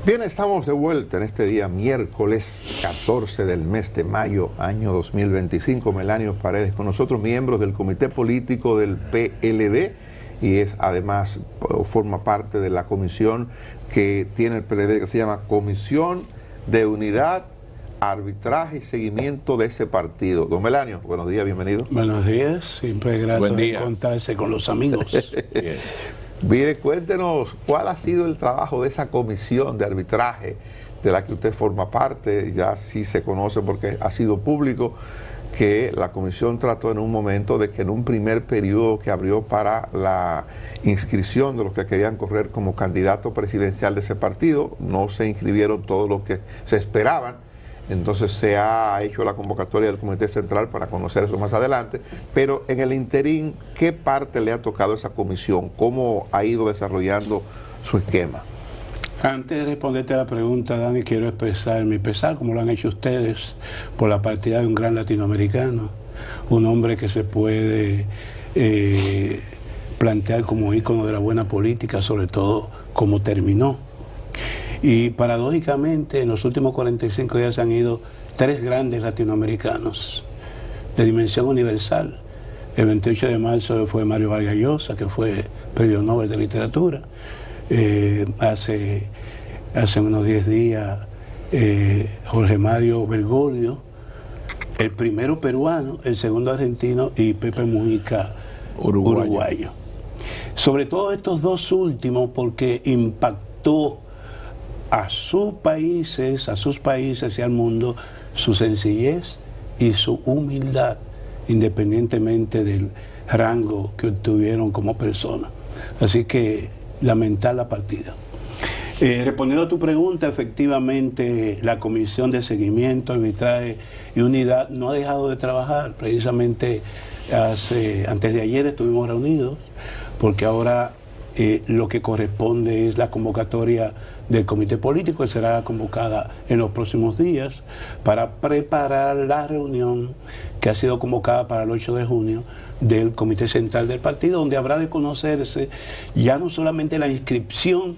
Bien, estamos de vuelta en este día miércoles 14 del mes de mayo, año 2025. Melanio Paredes con nosotros, miembros del Comité Político del PLD, y es además, forma parte de la comisión que tiene el PLD, que se llama Comisión de Unidad, Arbitraje y Seguimiento de ese partido. Don Melanio, buenos días, bienvenido. Buenos días, siempre es grato encontrarse con los amigos. Mire, cuéntenos cuál ha sido el trabajo de esa comisión de arbitraje de la que usted forma parte. Ya sí se conoce porque ha sido público que la comisión trató en un momento de que en un primer periodo que abrió para la inscripción de los que querían correr como candidato presidencial de ese partido, no se inscribieron todos los que se esperaban. Entonces se ha hecho la convocatoria del Comité Central para conocer eso más adelante, pero en el interín, ¿qué parte le ha tocado esa comisión? ¿Cómo ha ido desarrollando su esquema? Antes de responderte a la pregunta, Dani, quiero expresar mi pesar, como lo han hecho ustedes, por la partida de un gran latinoamericano, un hombre que se puede plantear como ícono de la buena política, sobre todo como terminó. Y paradójicamente en los últimos 45 días han ido 3 grandes latinoamericanos de dimensión universal. El 28 de marzo fue Mario Vargas Llosa, que fue Premio Nobel de Literatura. Hace unos 10 días Jorge Mario Bergoglio, el primero peruano, el segundo argentino, y Pepe Mujica, uruguayo. Sobre todo estos dos últimos porque impactó a sus países y al mundo su sencillez y su humildad, independientemente del rango que obtuvieron como persona. Así que lamentar la partida. Respondiendo a tu pregunta, efectivamente la Comisión de Seguimiento, Arbitraje y Unidad no ha dejado de trabajar. Precisamente antes de ayer estuvimos reunidos, porque ahora lo que corresponde es la convocatoria del Comité Político, que será convocada en los próximos días para preparar la reunión que ha sido convocada para el 8 de junio del Comité Central del Partido, donde habrá de conocerse ya no solamente la inscripción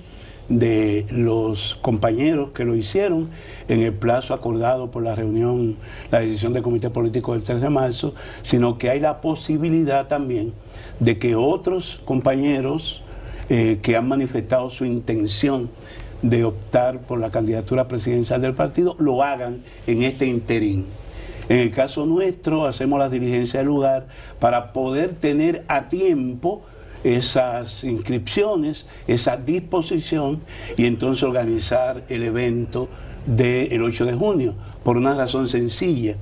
de los compañeros que lo hicieron en el plazo acordado por la reunión, la decisión del Comité Político del 3 de marzo, sino que hay la posibilidad también de que otros compañeros que han manifestado su intención de optar por la candidatura presidencial del partido lo hagan en este interín. En el caso nuestro, hacemos las diligencias del lugar para poder tener a tiempo esas inscripciones, esa disposición, y entonces organizar el evento del 8 de junio, por una razón sencilla.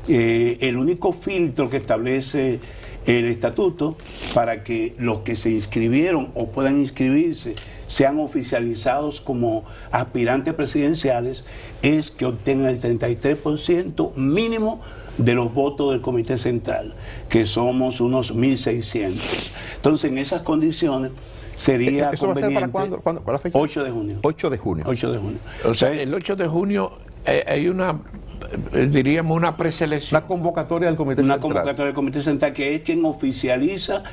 El único filtro que establece el estatuto para que los que se inscribieron o puedan inscribirse sean oficializados como aspirantes presidenciales es que obtengan el 33% mínimo de los votos del Comité Central, que somos unos 1.600. Entonces, en esas condiciones sería ¿Eso conveniente. va a ser para cuándo? ¿Cuál es la fecha? 8 de junio. 8 de junio. 8 de junio. O sea, el 8 de junio hay una, diríamos, una preselección. La convocatoria del Comité Central. Una convocatoria del Comité Central, que es quien oficializa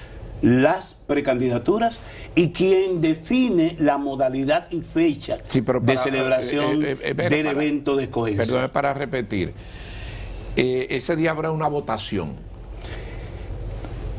las precandidaturas y quien define la modalidad y fecha de celebración del evento de escogencia. Perdón, para repetir, ese día habrá una votación.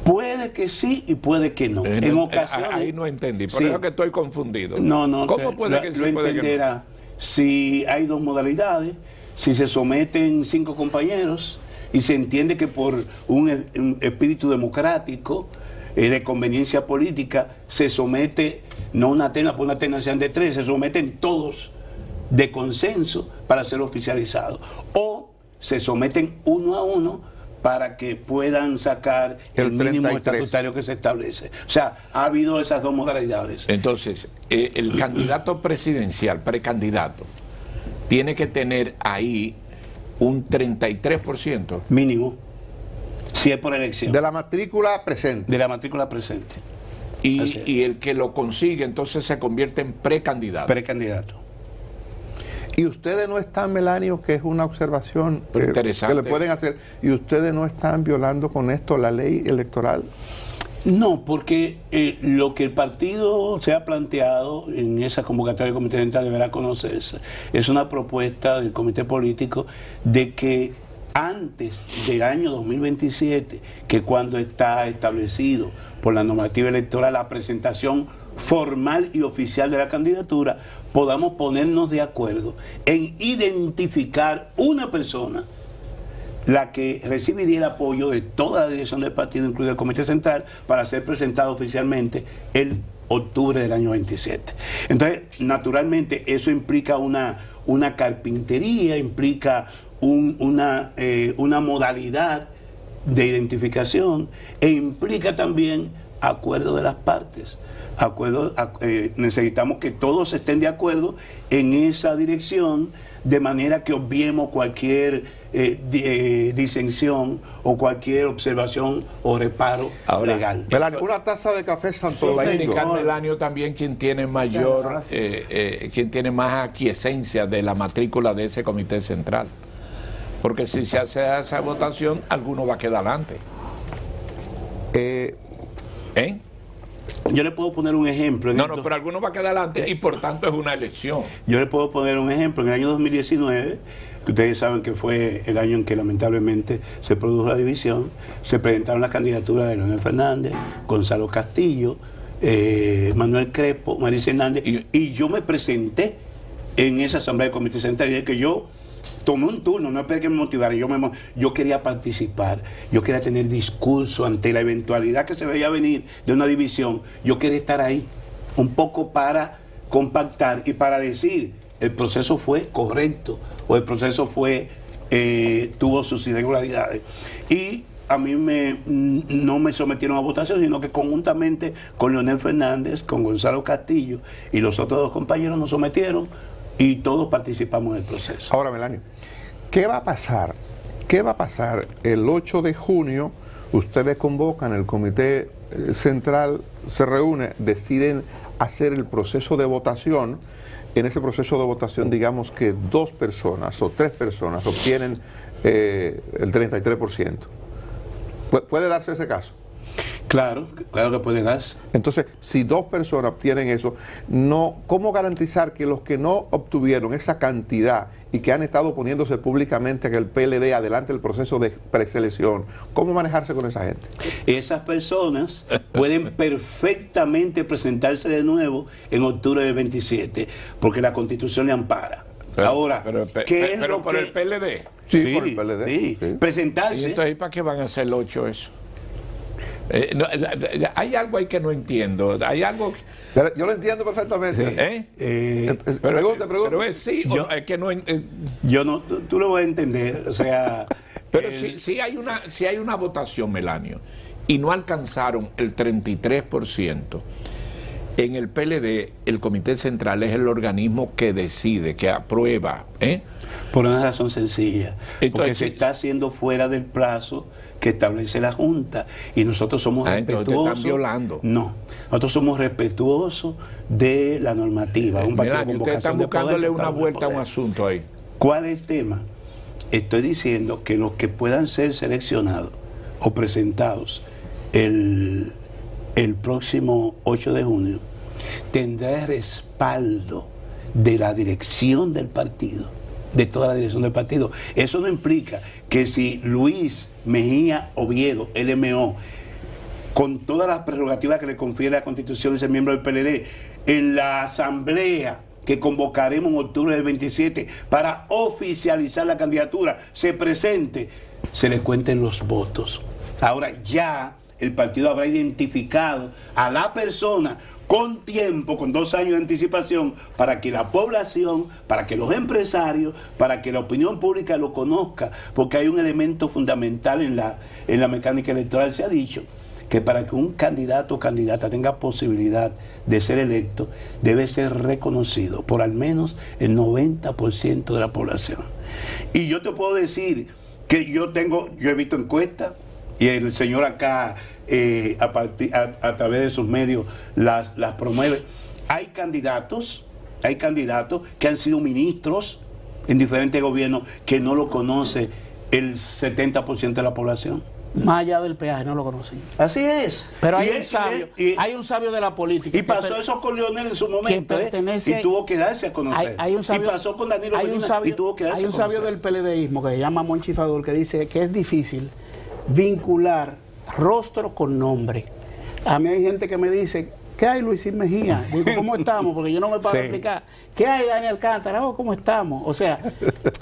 Puede que sí y puede que no. En ocasiones, ahí no entendí, por sí. eso que estoy confundido. No, ¿Cómo puede que sí, puede que no? Si hay dos modalidades, si se someten 5 compañeros y se entiende que por un espíritu democrático, de conveniencia política, se somete, no una terna, por una terna sean de 3, se someten todos de consenso para ser oficializados. O se someten uno a uno para que puedan sacar el mínimo estatutario que se establece. O sea, ha habido esas dos modalidades. Entonces, el candidato presidencial, precandidato, tiene que tener ahí un 33%. Mínimo. Si es por elección. De la matrícula presente. De la matrícula presente. Y el que lo consigue, entonces se convierte en precandidato. Precandidato. Y ustedes no están, Melanio, que es una observación interesante que le pueden hacer, y ustedes no están violando con esto la ley electoral. No, porque lo que el partido se ha planteado en esa convocatoria del Comité Central deberá conocerse. Es una propuesta del Comité Político de que antes del año 2027, que cuando está establecido por la normativa electoral la presentación formal y oficial de la candidatura, podamos ponernos de acuerdo en identificar una persona la que recibiría el apoyo de toda la dirección del partido, incluido el Comité Central, para ser presentado oficialmente el octubre del año 27. Entonces, naturalmente, eso implica una carpintería, implica una modalidad de identificación e implica también acuerdo de las partes. Necesitamos que todos estén de acuerdo en esa dirección, de manera que obviemos cualquier disensión o cualquier observación o reparo legal. Una taza de café Santo Domingo. Va a indicar Melanio también quien tiene mayor, quien tiene más aquiescencia de la matrícula de ese comité central. Porque si se hace esa votación, alguno va a quedar adelante. Yo le puedo poner un ejemplo. Pero alguno va a quedar adelante y por tanto es una elección. Yo le puedo poner un ejemplo. En el año 2019, que ustedes saben que fue el año en que lamentablemente se produjo la división, se presentaron las candidaturas de Leonel Fernández, Gonzalo Castillo, Manuel Crespo, Marisa Hernández, y yo me presenté en esa asamblea del Comité Central y dije que yo tomé un turno, no esperé que me motivara, yo quería participar, yo quería tener discurso ante la eventualidad que se veía venir de una división, yo quería estar ahí, un poco para compactar y para decir, el proceso fue correcto, o el proceso tuvo sus irregularidades. Y a mí no me sometieron a votación, sino que conjuntamente con Leonel Fernández, con Gonzalo Castillo y los otros dos compañeros nos sometieron y todos participamos en el proceso. Ahora, Melanio, ¿qué va a pasar? ¿Qué va a pasar el 8 de junio? Ustedes convocan, el Comité Central se reúne, deciden hacer el proceso de votación. En ese proceso de votación, digamos que 2 personas o 3 personas obtienen el 33%. ¿Puede darse ese caso? Claro que puede darse. Entonces, si 2 personas obtienen eso, ¿cómo garantizar que los que no obtuvieron esa cantidad y que han estado oponiéndose públicamente a que el PLD adelante el proceso de preselección, cómo manejarse con esa gente? Esas personas pueden perfectamente presentarse de nuevo en octubre del 27, porque la Constitución le ampara. Ahora, ¿qué es lo por que... el PLD? Sí, por el PLD. Sí. Sí. Presentarse. ¿Y entonces para qué van a hacer el 8 eso? Hay algo ahí que no entiendo. Hay algo Yo lo entiendo perfectamente. Pregunte. Pero es sí o no, es que no. Yo no, tú lo vas a entender. O sea. Pero si hay una votación, Melanio, y no alcanzaron el 33%, en el PLD, el Comité Central es el organismo que decide, que aprueba. Por una razón sencilla. Entonces, porque se está haciendo fuera del plazo que establece la Junta y nosotros somos respetuosos. Entonces te están violando. No, nosotros somos respetuosos de la normativa. Ustedes están buscándole una vuelta a un asunto ahí. ¿Cuál es el tema? Estoy diciendo que los que puedan ser seleccionados o presentados el próximo 8 de junio tendrá el respaldo de la dirección del partido, de toda la dirección del partido. Eso no implica que si Luis Mejía Oviedo, LMO, con todas las prerrogativas que le confiere la Constitución, es el miembro del PLD, en la asamblea que convocaremos en octubre del 27 para oficializar la candidatura, se presente, se le cuenten los votos. Ahora ya el partido habrá identificado a la persona con tiempo, con 2 años de anticipación, para que la población, para que los empresarios, para que la opinión pública lo conozca, porque hay un elemento fundamental en la mecánica electoral. Se ha dicho que para que un candidato o candidata tenga posibilidad de ser electo, debe ser reconocido por al menos el 90% de la población. Y yo te puedo decir que yo he visto encuestas, y el señor acá a través de sus medios las promueve. Hay candidatos que han sido ministros en diferentes gobiernos que no lo conoce el 70% de la población. Más allá del peaje no lo conocí. Así es. Pero hay un sabio de la política. Y pasó eso con Leonel en su momento, y tuvo que darse a conocer. Y pasó con Danilo Medina y tuvo que darse a conocer. Hay un sabio del PLDismo que se llama Monchi Fadul que dice que es difícil vincular rostro con nombre. A mí hay gente que me dice, ¿qué hay Luisín Mejía? Digo, ¿cómo estamos? Porque yo no me puedo explicar. ¿Qué hay Daniel Alcántara? ¿Cómo estamos? O sea,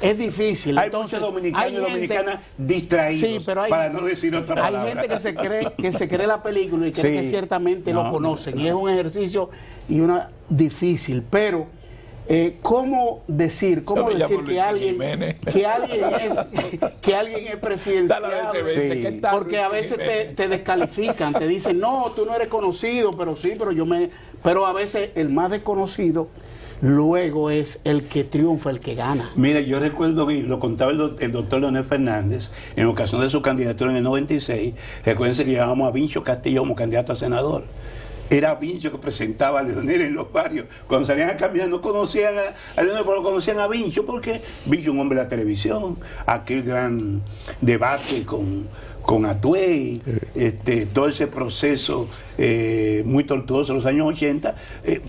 es difícil. Hay muchos dominicanos y dominicanas distraídos, para no decir otra palabra. Hay gente que se cree la película y cree que ciertamente lo conocen. Y es un ejercicio y una difícil, pero ¿cómo decir que alguien es presidencial? Porque a veces te descalifican, te dicen, no, tú no eres conocido, pero a veces el más desconocido luego es el que triunfa, el que gana. Mira, yo recuerdo que lo contaba el doctor Leonel Fernández en ocasión de su candidatura en el 96. Recuérdense que llevábamos a Vincho Castillo como candidato a senador. Era Vincho que presentaba a Leonel en los barrios. Cuando salían a caminar no conocían a Leonel, pero conocían a Vincho, porque Vincho es un hombre de la televisión, aquel gran debate con Atuey, todo ese proceso muy tortuoso en los años 80,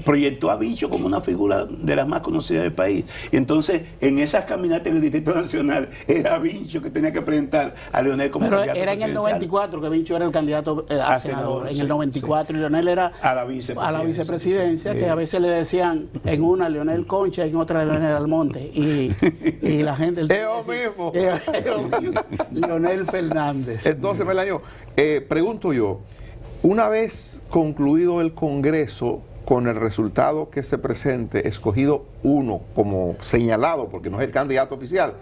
proyectó a Vincho como una figura de las más conocidas del país. Y entonces, en esas caminatas en el Distrito Nacional, era Vincho que tenía que presentar a Leonel como candidato presidencial. Pero era en el 94 que Vincho era el candidato a senador. En el 94 y Leonel era a la vicepresidencia, que a veces le decían en una Leonel Concha y en otra Leonel Almonte. Y la gente... mismo. Leonel Fernández. Entonces, Melanio, pregunto yo, una vez concluido el Congreso, con el resultado que se presente, escogido uno como señalado, porque no es el candidato oficial,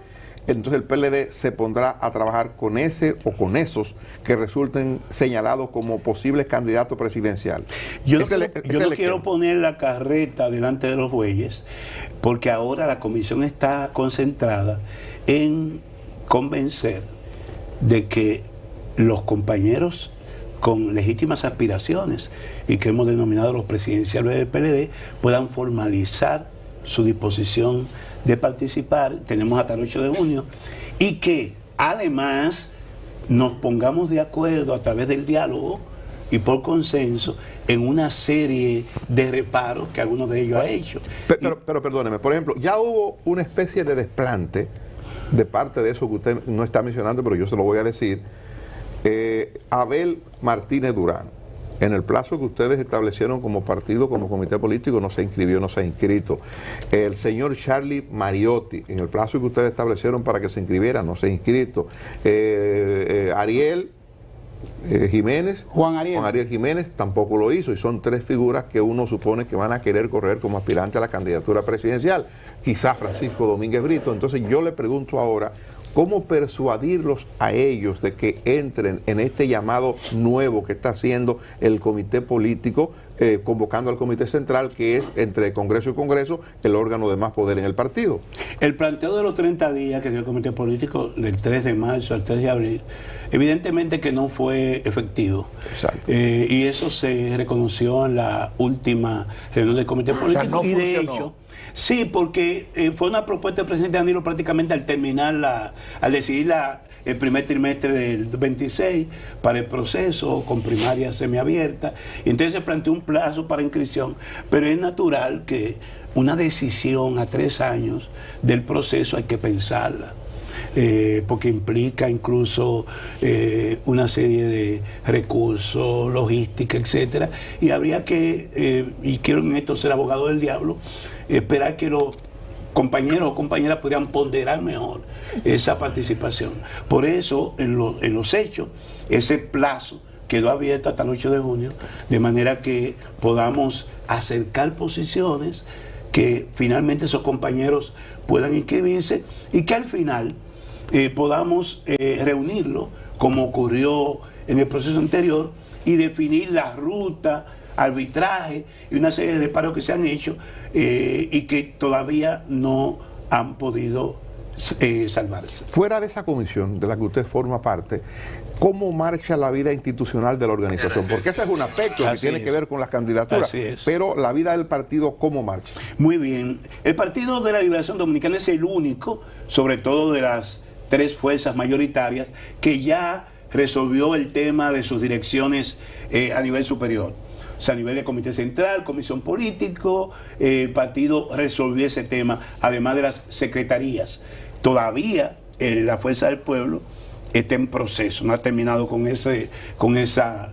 entonces el PLD se pondrá a trabajar con ese o con esos que resulten señalados como posibles candidatos presidenciales. Yo no quiero poner la carreta delante de los bueyes, porque ahora la comisión está concentrada en convencer de que los compañeros con legítimas aspiraciones y que hemos denominado los presidenciales del PLD puedan formalizar su disposición de participar. Tenemos hasta el 8 de junio y que además nos pongamos de acuerdo a través del diálogo y por consenso en una serie de reparos que algunos de ellos ha hecho. Pero perdóneme, por ejemplo, ya hubo una especie de desplante de parte de eso que usted no está mencionando, pero yo se lo voy a decir. Abel Martínez Durán, en el plazo que ustedes establecieron como partido, como comité político, no se inscribió, no se ha inscrito. El señor Charlie Mariotti, en el plazo que ustedes establecieron para que se inscribiera, no se ha inscrito. Ariel Jiménez, Juan Ariel Jiménez tampoco lo hizo, y son tres figuras que uno supone que van a querer correr como aspirante a la candidatura presidencial, quizás Francisco Domínguez Brito. Entonces yo le pregunto ahora, ¿cómo persuadirlos a ellos de que entren en este llamado nuevo que está haciendo el comité político, convocando al comité central, que es entre Congreso y Congreso el órgano de más poder en el partido? El planteo de los 30 días que dio el comité político del 3 de marzo al 3 de abril, evidentemente que no fue efectivo. Exacto. Y eso se reconoció en la última reunión del comité político. O sea, no y de funcionó. hecho, sí, porque fue una propuesta del presidente Danilo prácticamente al terminar al decidir el primer trimestre del 26 para el proceso, con primaria semiabierta. Y entonces se planteó un plazo para inscripción, pero es natural que una decisión a 3 años del proceso hay que pensarla. Porque implica incluso una serie de recursos, logística, etcétera, y habría que, y quiero en esto ser abogado del diablo, esperar que los compañeros o compañeras pudieran ponderar mejor esa participación. Por eso, en los hechos, ese plazo quedó abierto hasta el 8 de junio, de manera que podamos acercar posiciones, que finalmente esos compañeros puedan inscribirse y que al final podamos reunirlo, como ocurrió en el proceso anterior, y definir la ruta, arbitraje y una serie de reparos que se han hecho y que todavía no han podido salvarse. Fuera de esa comisión de la que usted forma parte, ¿cómo marcha la vida institucional de la organización? Porque ese es un aspecto que tiene que ver con las candidaturas, pero la vida del partido, ¿cómo marcha? Muy bien. El Partido de la Liberación Dominicana es el único, sobre todo de las 3 fuerzas mayoritarias, que ya resolvió el tema de sus direcciones a nivel superior. O sea, a nivel de comité central, comisión político, el partido resolvió ese tema, además de las secretarías. Todavía la Fuerza del Pueblo está en proceso, no ha terminado con esa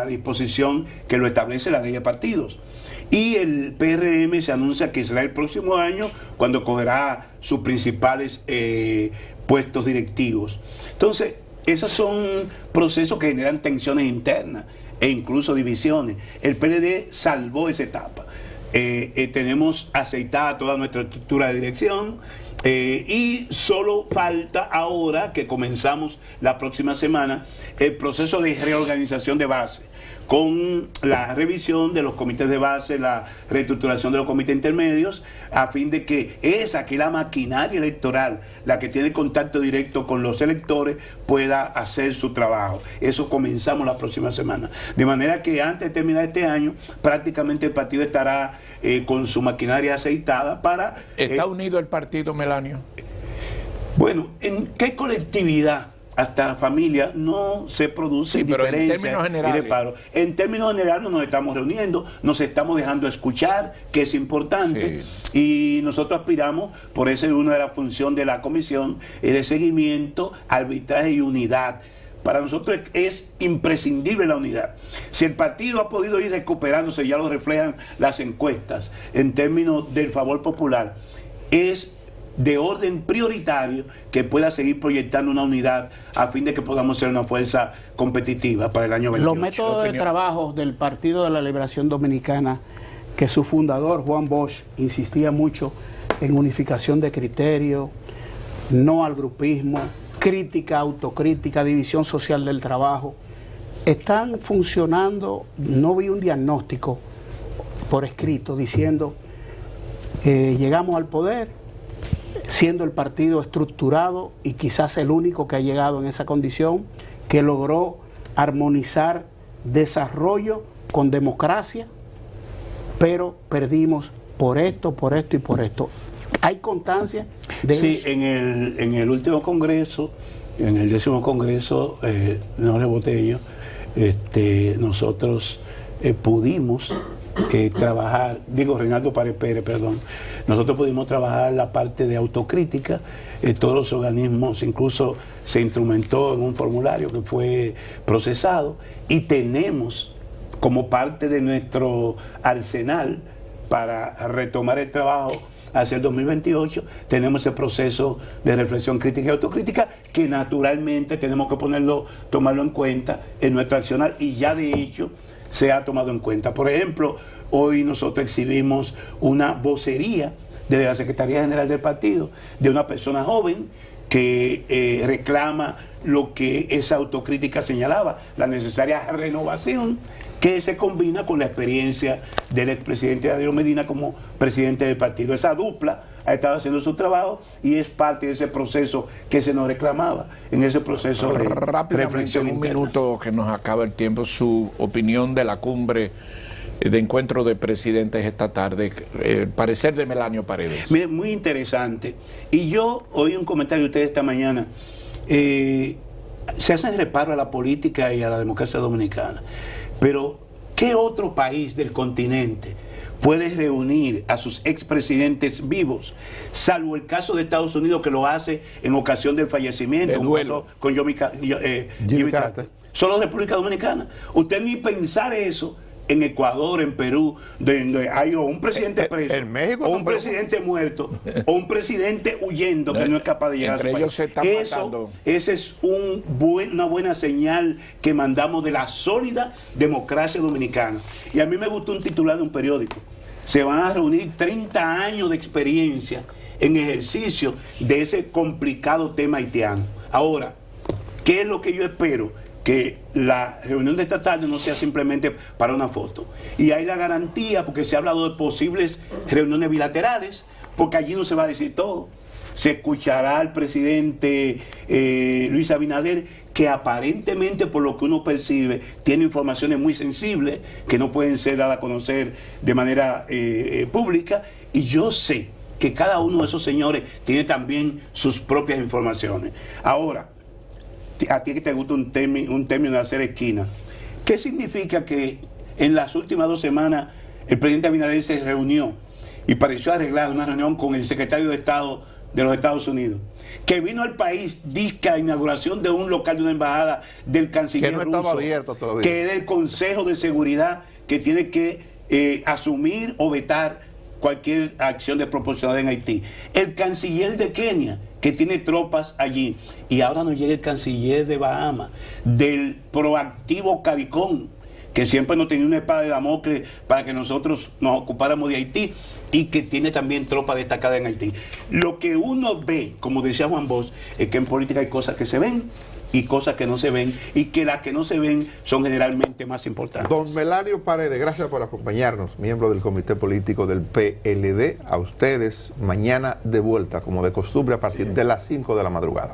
disposición que lo establece la ley de partidos. Y el PRM se anuncia que será el próximo año cuando cogerá sus principales puestos directivos. Entonces, esos son procesos que generan tensiones internas e incluso divisiones. El PLD salvó esa etapa. Tenemos aceitada toda nuestra estructura de dirección y solo falta ahora que comenzamos la próxima semana el proceso de reorganización de base, con la revisión de los comités de base, la reestructuración de los comités intermedios, a fin de que la maquinaria electoral, la que tiene contacto directo con los electores, pueda hacer su trabajo. Eso comenzamos la próxima semana. De manera que antes de terminar este año, prácticamente el partido estará con su maquinaria aceitada para... ¿Está unido el partido, Melanio? Bueno, ¿en qué colectividad? Hasta la familia no se produce diferencia. En términos generales. En términos generales nos estamos reuniendo, nos estamos dejando escuchar, que es importante, y nosotros aspiramos, por eso es una de las funciones de la comisión, de seguimiento, arbitraje y unidad. Para nosotros es imprescindible la unidad. Si el partido ha podido ir recuperándose, ya lo reflejan las encuestas, en términos del favor popular, es de orden prioritario que pueda seguir proyectando una unidad a fin de que podamos ser una fuerza competitiva para el año 28. Los métodos de trabajo del Partido de la Liberación Dominicana, que su fundador, Juan Bosch, insistía mucho en unificación de criterios, no al grupismo, crítica, autocrítica, división social del trabajo, están funcionando. No vi un diagnóstico por escrito diciendo llegamos al poder siendo el partido estructurado y quizás el único que ha llegado en esa condición, que logró armonizar desarrollo con democracia, pero perdimos por esto y por esto. ¿Hay constancia de eso? Sí, en el último congreso, en el 10º congreso, no reboté yo, nosotros pudimos trabajar, Reinaldo Párez Pérez, perdón, nosotros pudimos trabajar la parte de autocrítica, todos los organismos, incluso se instrumentó en un formulario que fue procesado, y tenemos como parte de nuestro arsenal para retomar el trabajo hacia el 2028, tenemos ese proceso de reflexión crítica y autocrítica que naturalmente tenemos que tomarlo en cuenta en nuestro accionar, y ya de hecho se ha tomado en cuenta. Por ejemplo, hoy nosotros exhibimos una vocería desde la Secretaría General del partido de una persona joven que reclama lo que esa autocrítica señalaba, la necesaria renovación que se combina con la experiencia del expresidente Danilo Medina como presidente del partido. Esa dupla ha estado haciendo su trabajo y es parte de ese proceso que se nos reclamaba, en ese proceso de reflexión en un interna. minuto que nos acaba el tiempo, su opinión de la cumbre de encuentro de presidentes esta tarde, el parecer de Melanio Paredes. Mire, muy interesante. Y yo oí un comentario de ustedes esta mañana. Se hacen reparo a la política y a la democracia dominicana, pero ¿qué otro país del continente puede reunir a sus expresidentes vivos, salvo el caso de Estados Unidos, que lo hace en ocasión del fallecimiento, como pasó con Jimmy Carter? Solo República Dominicana. Usted ni pensar eso en Ecuador, en Perú, donde hay un presidente preso, en México, o un presidente muerto, o un presidente huyendo que no es capaz de llegar a su país. Ellos se están matando. Esa es una buena señal que mandamos de la sólida democracia dominicana. Y a mí me gustó un titular de un periódico. Se van a reunir 30 años de experiencia en ejercicio de ese complicado tema haitiano. Ahora, ¿qué es lo que yo espero? Que la reunión de esta tarde no sea simplemente para una foto. Y hay la garantía, porque se ha hablado de posibles reuniones bilaterales, porque allí no se va a decir todo. Se escuchará al presidente Luis Abinader, que aparentemente, por lo que uno percibe, tiene informaciones muy sensibles que no pueden ser dadas a conocer de manera pública. Y yo sé que cada uno de esos señores tiene también sus propias informaciones. Ahora, a ti que te gusta un término de hacer esquina. ¿Qué significa que en las últimas 2 semanas el presidente Abinader se reunió y pareció arreglar una reunión con el secretario de Estado de los Estados Unidos, que vino al país, disque a inauguración de un local de una embajada del canciller que no ruso, estaba abierto todavía, que es el Consejo de Seguridad que tiene que asumir o vetar cualquier acción desproporcionada en Haití, el canciller de Kenia, que tiene tropas allí, y ahora nos llega el canciller de Bahamas, del proactivo CARICOM, que siempre nos tenía una espada de Damocles para que nosotros nos ocupáramos de Haití, y que tiene también tropas destacadas en Haití. Lo que uno ve, como decía Juan Bosch, es que en política hay cosas que se ven y cosas que no se ven, y que las que no se ven son generalmente más importantes. Don Melanio Paredes, gracias por acompañarnos, miembro del Comité Político del PLD. A ustedes, mañana de vuelta, como de costumbre, a partir de las 5 de la madrugada.